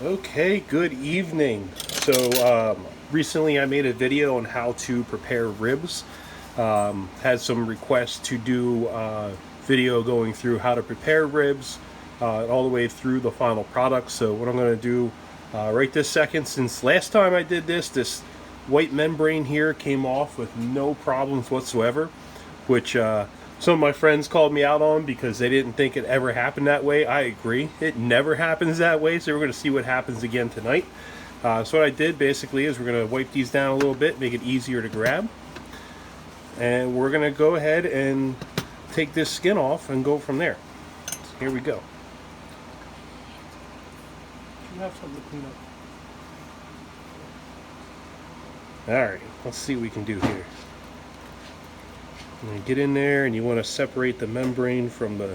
Okay, good evening. Recently I made a video on how to prepare ribs. Had some requests to do video going through how to prepare ribs all the way through the final product. So what I'm going to do right this second, since last time I did this white membrane here came off with no problems whatsoever, which some of my friends called me out on because they didn't think it ever happened that way. I agree. It never happens that way, so we're going to see what happens again tonight. So what I did basically is we're going to wipe these down a little bit, make it easier to grab. And we're going to go ahead and take this skin off and go from there. So here we go. You have something to clean up. Alright, let's see what we can do here. And get in there, and you want to separate the membrane from the...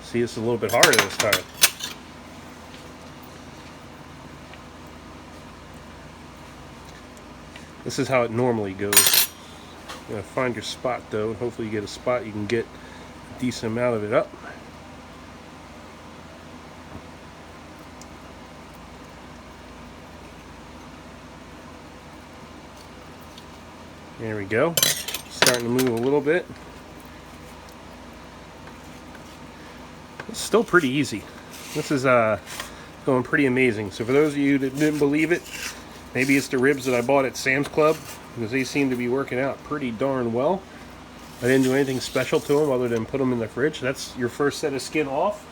See, it's a little bit harder this time. This is how it normally goes. You're going to find your spot though, and hopefully you get a spot you can get a decent amount of it up. There we go. Starting to move a little bit. It's still pretty easy. This is going pretty amazing. So for those of you that didn't believe it, maybe it's the ribs that I bought at Sam's Club, because they seem to be working out pretty darn well. I didn't do anything special to them other than put them in the fridge. That's your first set of skin off.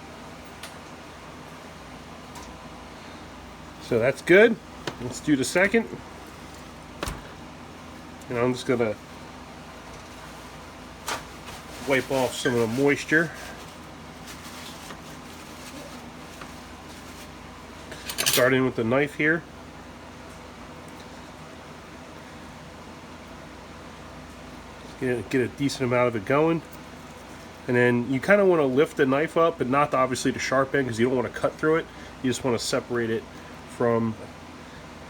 So that's good. Let's do the second. And I'm just going to wipe off some of the moisture. Starting with the knife here. Get a decent amount of it going. And then you kind of want to lift the knife up, but not obviously the sharp end, because you don't want to cut through it. You just want to separate it from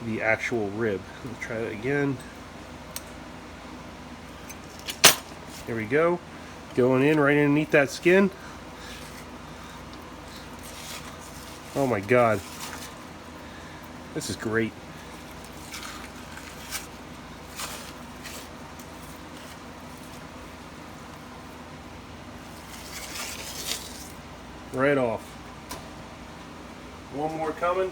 the actual rib. Let's try that again. There we go. Going in right underneath that skin. Oh my God. This is great. Right off. One more coming.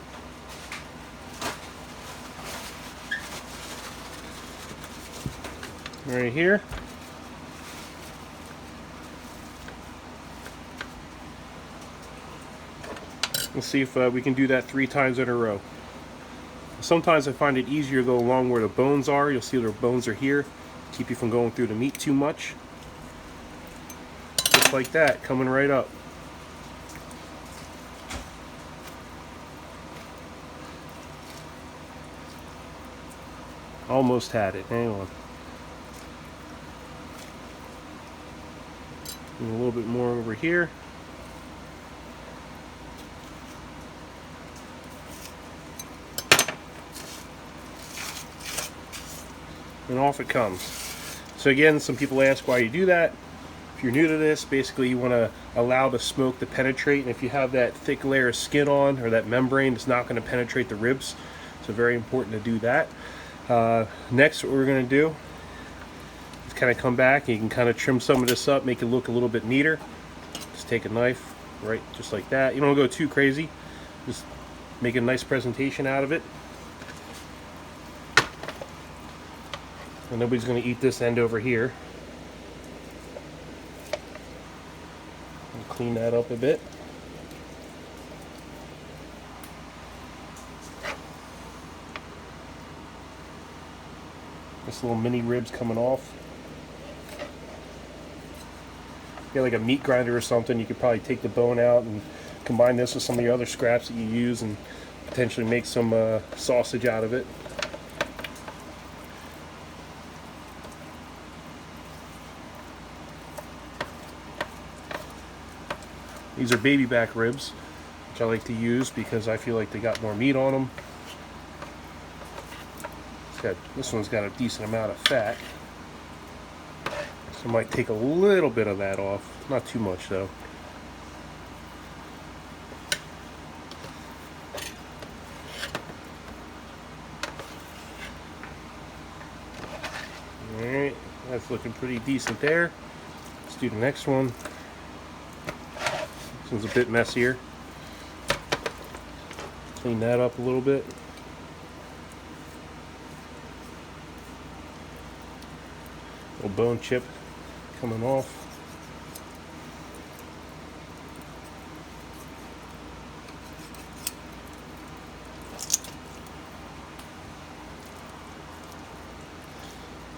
Right here. Let's see if we can do that 3 times in a row. Sometimes I find it easier to go along where the bones are. You'll see the bones are here. Keep you from going through the meat too much. Just like that, coming right up. Almost had it. Hang on. And a little bit more over here. And off it comes. So again, some people ask why you do that. If you're new to this, basically you want to allow the smoke to penetrate, and if you have that thick layer of skin on, or that membrane, it's not going to penetrate the ribs. So very important to do that. Next, what we're going to do is kind of come back, and you can kind of trim some of this up, make it look a little bit neater. Just take a knife, right, just like that. You don't want to go too crazy. Just make a nice presentation out of it. And nobody's going to eat this end over here. I'll clean that up a bit. This little mini ribs coming off. If you have like a meat grinder or something, you could probably take the bone out and combine this with some of your other scraps that you use and potentially make some sausage out of it. These are baby back ribs, which I like to use because I feel like they got more meat on them. This one's got a decent amount of fat. So I might take a little bit of that off. Not too much though. That's looking pretty decent there. Let's do the next one. This one's a bit messier. Clean that up a little bit. Little bone chip coming off.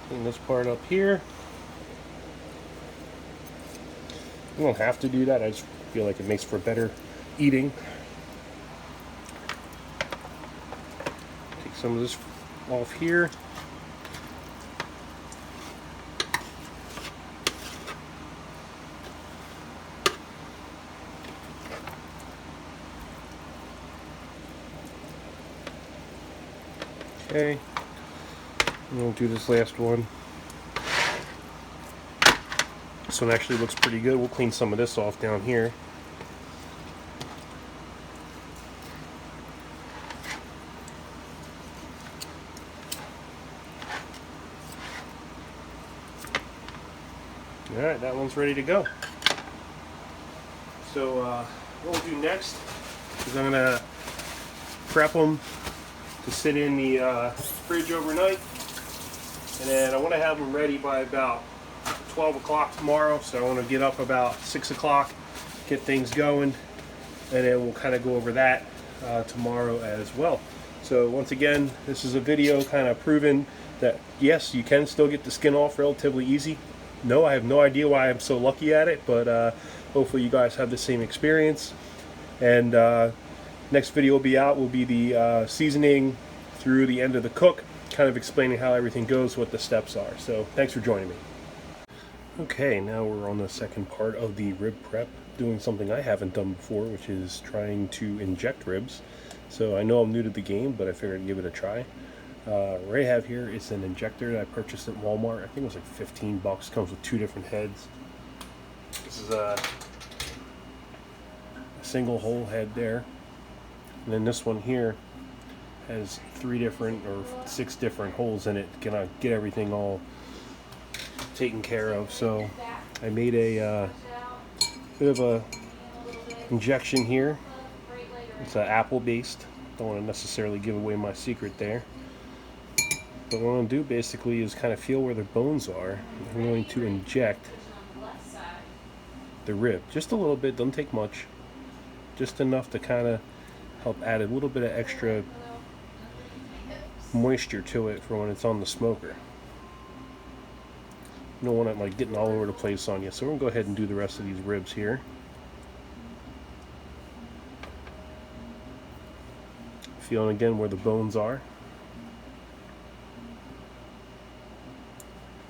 Clean this part up here. You don't have to do that, I just feel like it makes for better eating. Take some of this off here. Okay, and we'll do this last one. This one actually looks pretty good. We'll clean some of this off down here. Alright, that one's ready to go. So what we'll do next is I'm going to prep them to sit in the fridge overnight, and then I want to have them ready by about 12 o'clock tomorrow. So I want to get up about 6 o'clock, get things going, and then we'll kind of go over that tomorrow as well. So once again, this is a video kind of proving that yes, you can still get the skin off relatively easy. No, I have no idea why I'm so lucky at it, but hopefully you guys have the same experience. And next video will be out, will be the seasoning through the end of the cook, kind of explaining how everything goes, what the steps are. So thanks for joining me. Okay, now we're on the second part of the rib prep, doing something I haven't done before, which is trying to inject ribs. So I know I'm new to the game, but I figured I'd give it a try. What I have here is an injector that I purchased at Walmart. I think it was like 15 bucks. Comes with 2 different heads. This is a single hole head there. And then this one here has 3 different or 6 different holes in it. Gonna get everything all taken care of. So I made a bit of a injection here. It's apple based. Don't want to necessarily give away my secret there. But what I'm going to do basically is kind of feel where the bones are. I'm going to inject the rib just a little bit, don't take much, just enough to kind of help add a little bit of extra moisture to it for when it's on the smoker. You don't want it like getting all over the place on you. So we're going to go ahead and do the rest of these ribs here. Feeling again where the bones are.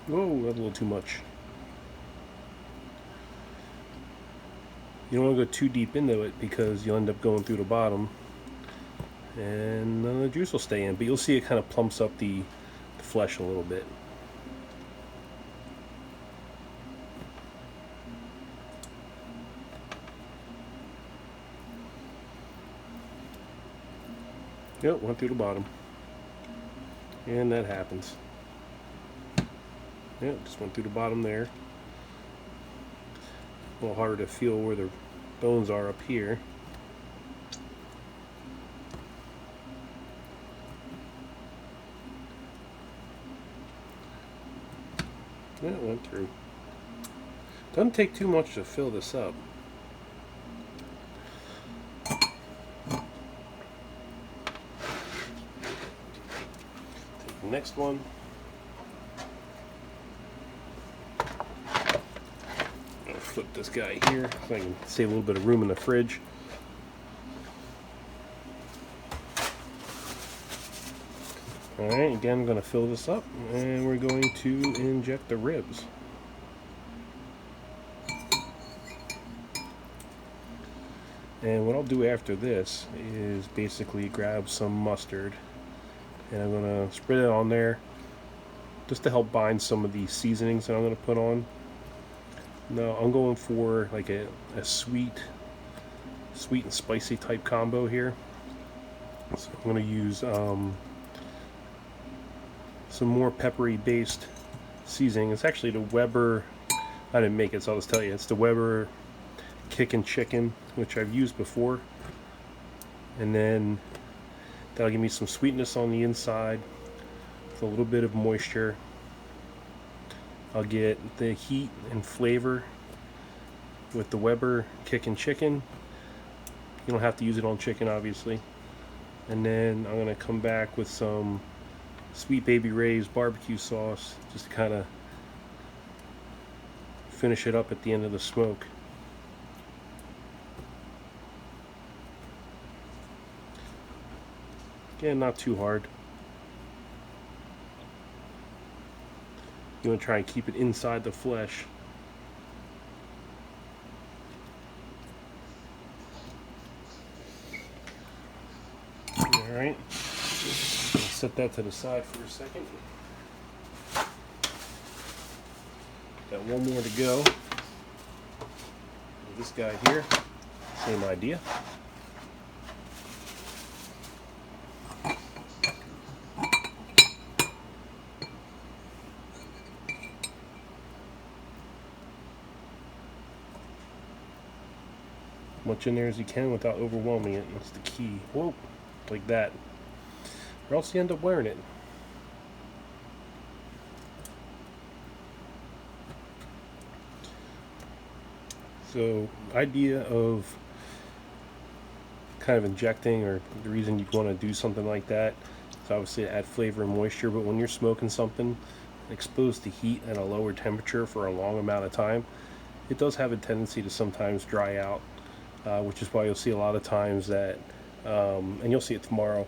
Whoa, that's a little too much. You don't want to go too deep into it because you'll end up going through the bottom and none of the juice will stay in, but you'll see it kind of plumps up the flesh a little bit. Yep, went through the bottom. And that happens. Yep, just went through the bottom there. A little harder to feel where the bones are up here. Yeah, it went through. Doesn't take too much to fill this up. Take the next one. Flip this guy here so I can save a little bit of room in the fridge. Alright, again I'm going to fill this up and we're going to inject the ribs. And what I'll do after this is basically grab some mustard and I'm going to spread it on there just to help bind some of these seasonings that I'm going to put on. No, I'm going for like a sweet and spicy type combo here. So I'm going to use some more peppery based seasoning. It's actually the Weber, I didn't make it, so I'll just tell you. It's the Weber Kickin' Chicken, which I've used before. And then that'll give me some sweetness on the inside with a little bit of moisture. I'll get the heat and flavor with the Weber Kickin' Chicken. You don't have to use it on chicken, obviously. And then I'm going to come back with some Sweet Baby Ray's barbecue sauce, just to kind of finish it up at the end of the smoke. Again, not too hard. You want to try and keep it inside the flesh. Alright, set that to the side for a second. Got one more to go. This guy here, same idea. Much in there as you can without overwhelming it. That's the key. Whoa, like that. Or else you end up wearing it. So, idea of kind of injecting, or the reason you'd want to do something like that is obviously to add flavor and moisture, but when you're smoking something exposed to heat at a lower temperature for a long amount of time, it does have a tendency to sometimes dry out, which is why you'll see a lot of times that, and you'll see it tomorrow,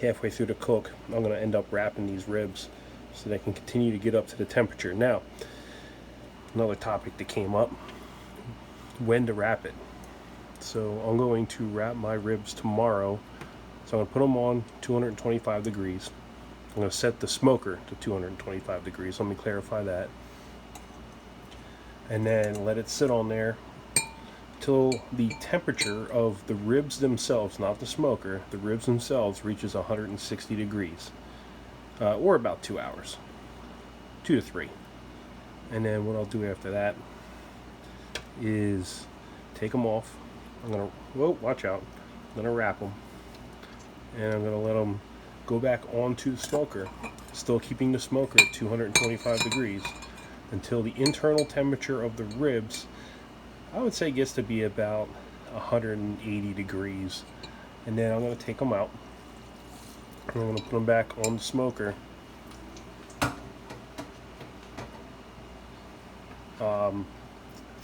halfway through the cook, I'm going to end up wrapping these ribs so they can continue to get up to the temperature. Now, another topic that came up, when to wrap it. So I'm going to wrap my ribs tomorrow. So I'm going to put them on 225 degrees. I'm going to set the smoker to 225 degrees. Let me clarify that. And then let it sit on there till the temperature of the ribs themselves, not the smoker, the ribs themselves reaches 160 degrees. Or about 2 hours. 2 to 3. And then what I'll do after that is take them off. I'm gonna, whoa, watch out. I'm gonna wrap them, and I'm gonna let them go back onto the smoker, still keeping the smoker at 225 degrees until the internal temperature of the ribs, I would say, gets to be about 180 degrees. And then I'm gonna take them out, and I'm gonna put them back on the smoker.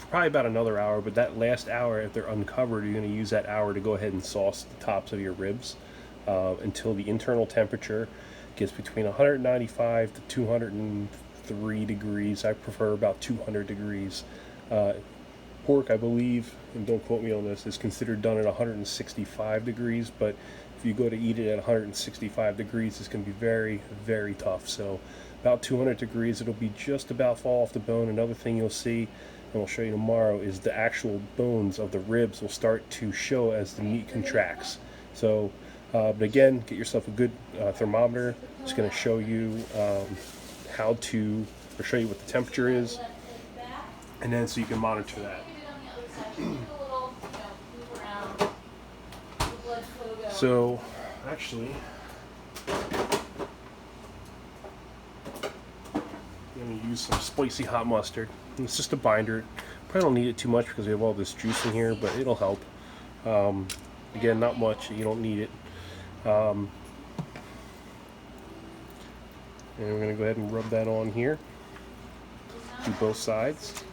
Probably about another hour, but that last hour, if they're uncovered, you're going to use that hour to go ahead and sauce the tops of your ribs until the internal temperature gets between 195 to 203 degrees. I prefer about 200 degrees. Pork, I believe, and don't quote me on this, is considered done at 165 degrees, but if you go to eat it at 165 degrees, it's going to be very, very tough. So about 200 degrees, it'll be just about fall off the bone. Another thing you'll see, and I'll show you tomorrow, is the actual bones of the ribs will start to show as the meat contracts. So, but again, get yourself a good thermometer. It's going to show you how to, or show you what the temperature is, and then so you can monitor that. So, actually, I'm going to use some spicy hot mustard. It's just a binder. Probably don't need it too much because we have all this juice in here, but it'll help. Again, not much. You don't need it. And we're going to go ahead and rub that on here. Do both sides.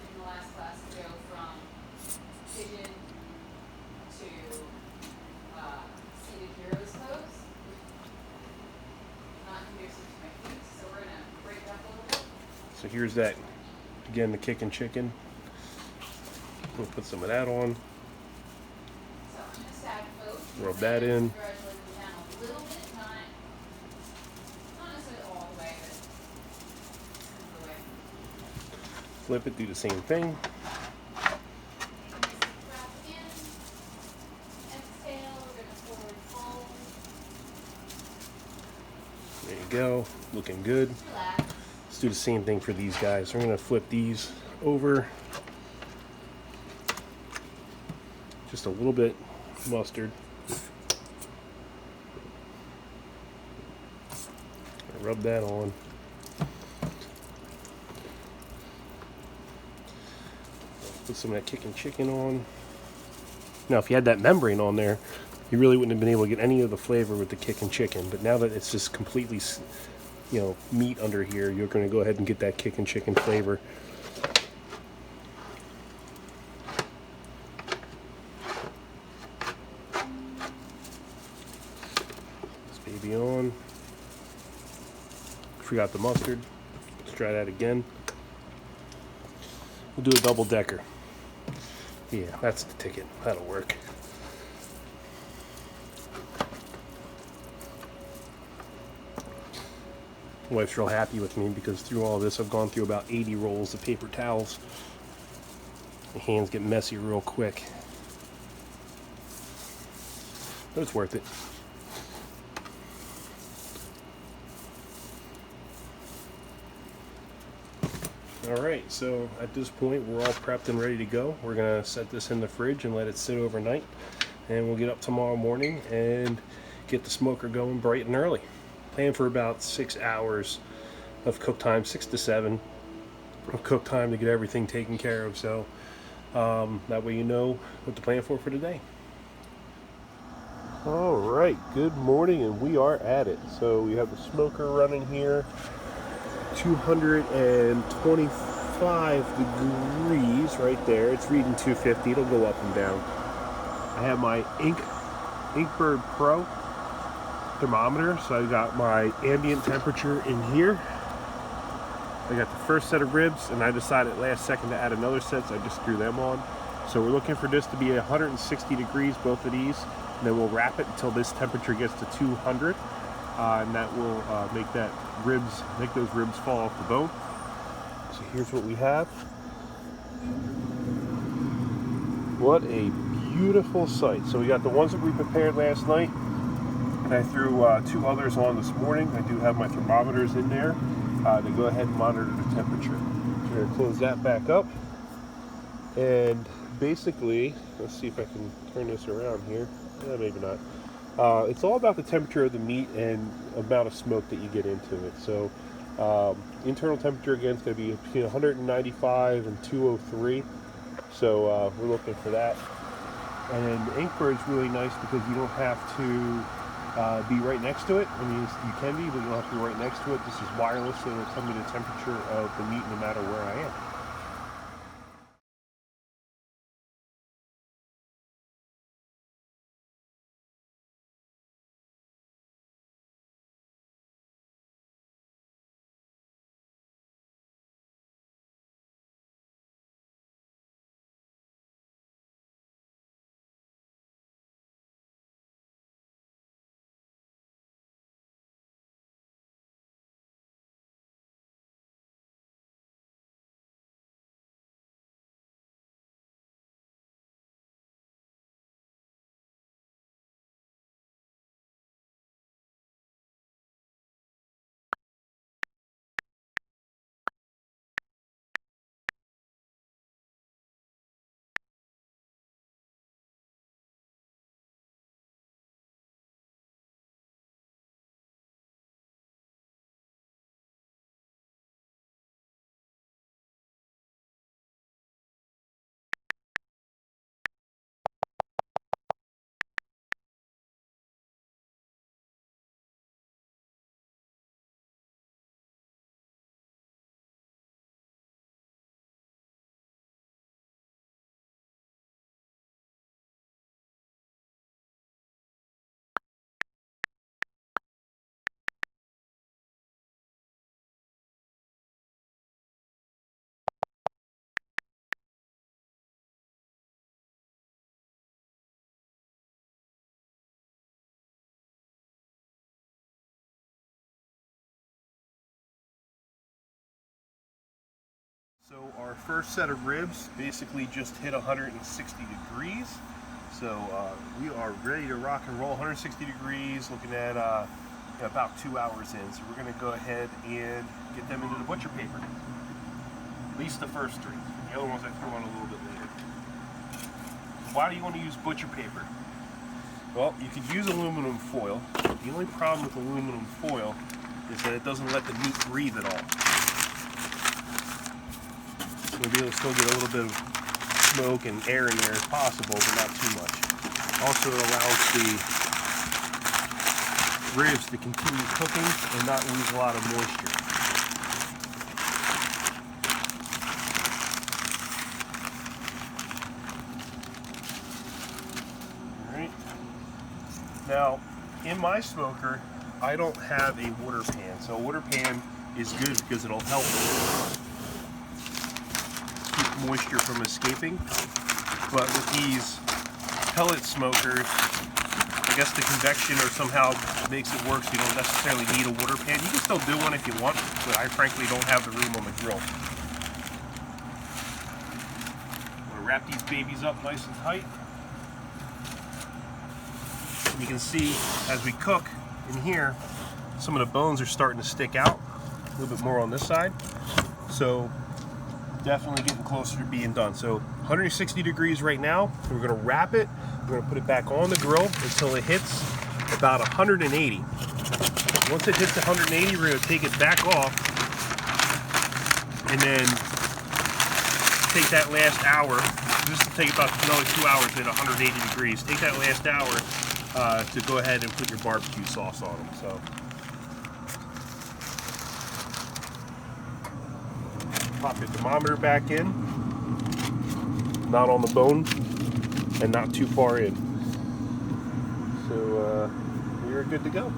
So here's that, again, the Kickin' Chicken. We'll put some of that on. Rub that in. Flip it, do the same thing. There you go, looking good. Let's do the same thing for these guys. We're gonna flip these over. Just a little bit mustard. Rub that on. Put some of that kicking chicken on. Now, if you had that membrane on there, you really wouldn't have been able to get any of the flavor with the kicking chicken. But now that it's just completely, you know, meat under here, you're going to go ahead and get that kicking chicken flavor. This baby on. Forgot the mustard. Let's try that again. We'll do a double decker. Yeah, that's the ticket. That'll work. My wife's real happy with me because through all this I've gone through about 80 rolls of paper towels. My hands get messy real quick. But it's worth it. Alright, so at this point we're all prepped and ready to go. We're going to set this in the fridge and let it sit overnight. And we'll get up tomorrow morning and get the smoker going bright and early. Plan for about 6 hours of cook time, 6 to 7 of cook time to get everything taken care of. So that way you know what to plan for today. Alright, good morning, and we are at it. So we have the smoker running here. 225 degrees right there. It's reading 250. It'll go up and down. I have my Inkbird Pro thermometer, so I got my ambient temperature in here. I got the first set of ribs, and I decided last second to add another set, so I just threw them on. So we're looking for this to be 160 degrees, both of these, and then we'll wrap it until this temperature gets to 200. And that will make those ribs fall off the bone. So here's what we have. What a beautiful sight. So we got the ones that we prepared last night, and I threw 2 others on this morning. I do have my thermometers in there to go ahead and monitor the temperature. So we're going to close that back up, and basically, let's see if I can turn this around here. Maybe not. It's all about the temperature of the meat and amount of smoke that you get into it. So internal temperature again is going to be between 195 and 203. So we're looking for that. And then Inkbird is really nice because you don't have to be right next to it. I mean, you can be, but you don't have to be right next to it. This is wireless, so it'll tell me the temperature of the meat no matter where I am. So our first set of ribs basically just hit 160 degrees. So we are ready to rock and roll. 160 degrees, looking at about 2 hours in. So we're going to go ahead and get them into the butcher paper. At least the first 3. The other ones I threw on a little bit later. Why do you want to use butcher paper? Well, you could use aluminum foil. The only problem with aluminum foil is that it doesn't let the meat breathe at all. So we'll be able to still get a little bit of smoke and air in there as possible, but not too much. Also, it allows the ribs to continue cooking and not lose a lot of moisture. Alright. Now, in my smoker, I don't have a water pan. So a water pan is good because it'll help keep moisture from escaping. But with these pellet smokers, I guess the convection or somehow makes it work so you don't necessarily need a water pan. You can still do one if you want, but I frankly don't have the room on the grill. I'm going to wrap these babies up nice and tight. And you can see as we cook in here, some of the bones are starting to stick out a little bit more on this side. So definitely getting closer to being done. So 160 degrees right now. We're going to wrap it. We're going to put it back on the grill until it hits about 180. Once it hits 180, we're going to take it back off and then take that last hour. This will take about another 2 hours at 180 degrees. Take that last hour to go ahead and put your barbecue sauce on them. So pop your thermometer back in, not on the bone and not too far in. So we're good to go.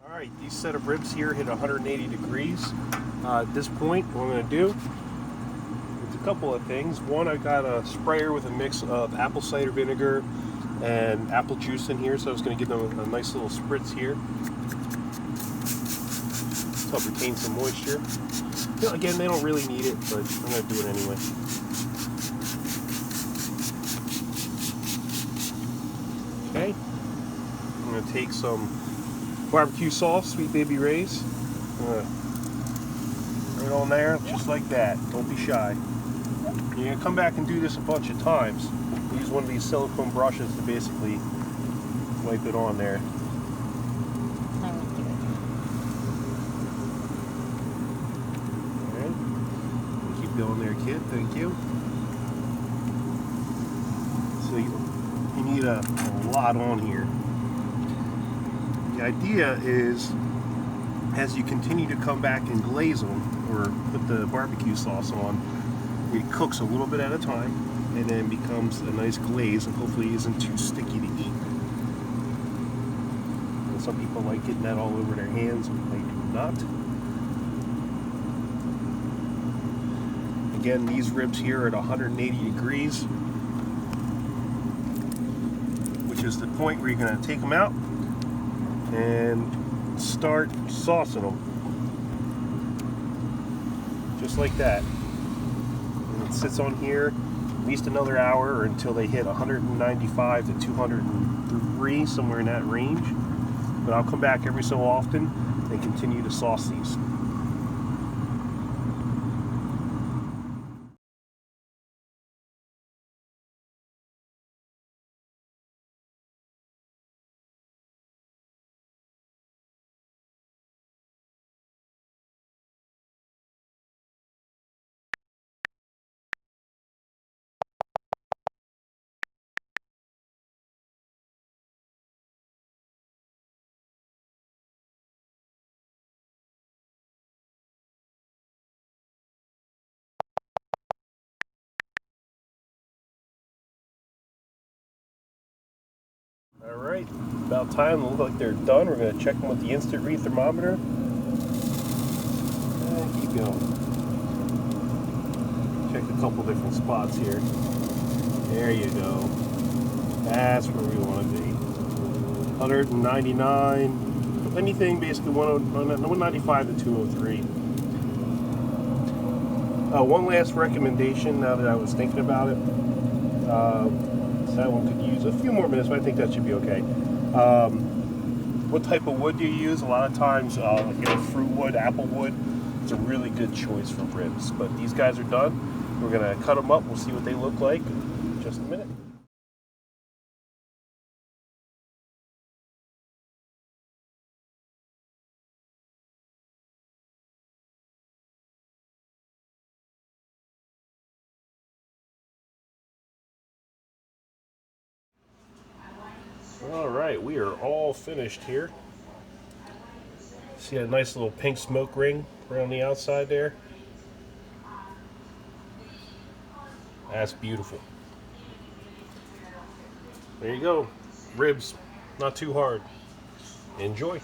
Alright, these set of ribs here hit 180 degrees. At this point, what I'm going to do is a couple of things. One, I've got a sprayer with a mix of apple cider vinegar and apple juice in here, so I was going to give them a nice little spritz here to help retain some moisture. You know, again, they don't really need it, but I'm going to do it anyway. Okay, I'm going to take some barbecue sauce, Sweet Baby Ray's. Right on there, just like that. Don't be shy. You're going to come back and do this a bunch of times. Use one of these silicone brushes to basically wipe it on there. Alright. Keep going there, kid. Thank you. So you need a lot on here. The idea is, as you continue to come back and glaze them, or put the barbecue sauce on, it cooks a little bit at a time, and then becomes a nice glaze, and hopefully isn't too sticky to eat. And some people like getting that all over their hands, and they do not. Again, these ribs here are at 180 degrees, which is the point where you're going to take them out and start saucing them, just like that. And it sits on here at least another hour, or until they hit 195 to 203, somewhere in that range. But I'll come back every so often and continue to sauce these. Alright, about time. They look like they're done. We're going to check them with the instant read thermometer. And keep going. pick a couple different spots here. There you go. That's where we want to be. 199. Anything basically 195 to 203. One last recommendation now that I was thinking about it. That one could use a few more minutes, but I think that should be okay. What type of wood do you use? A lot of times, fruit wood, apple wood. It's a really good choice for ribs. But these guys are done. We're gonna cut them up. We'll see what they look like in just a minute. All right, we are all finished here. See a nice little pink smoke ring around the outside there? That's beautiful. There you go. Ribs, not too hard. Enjoy.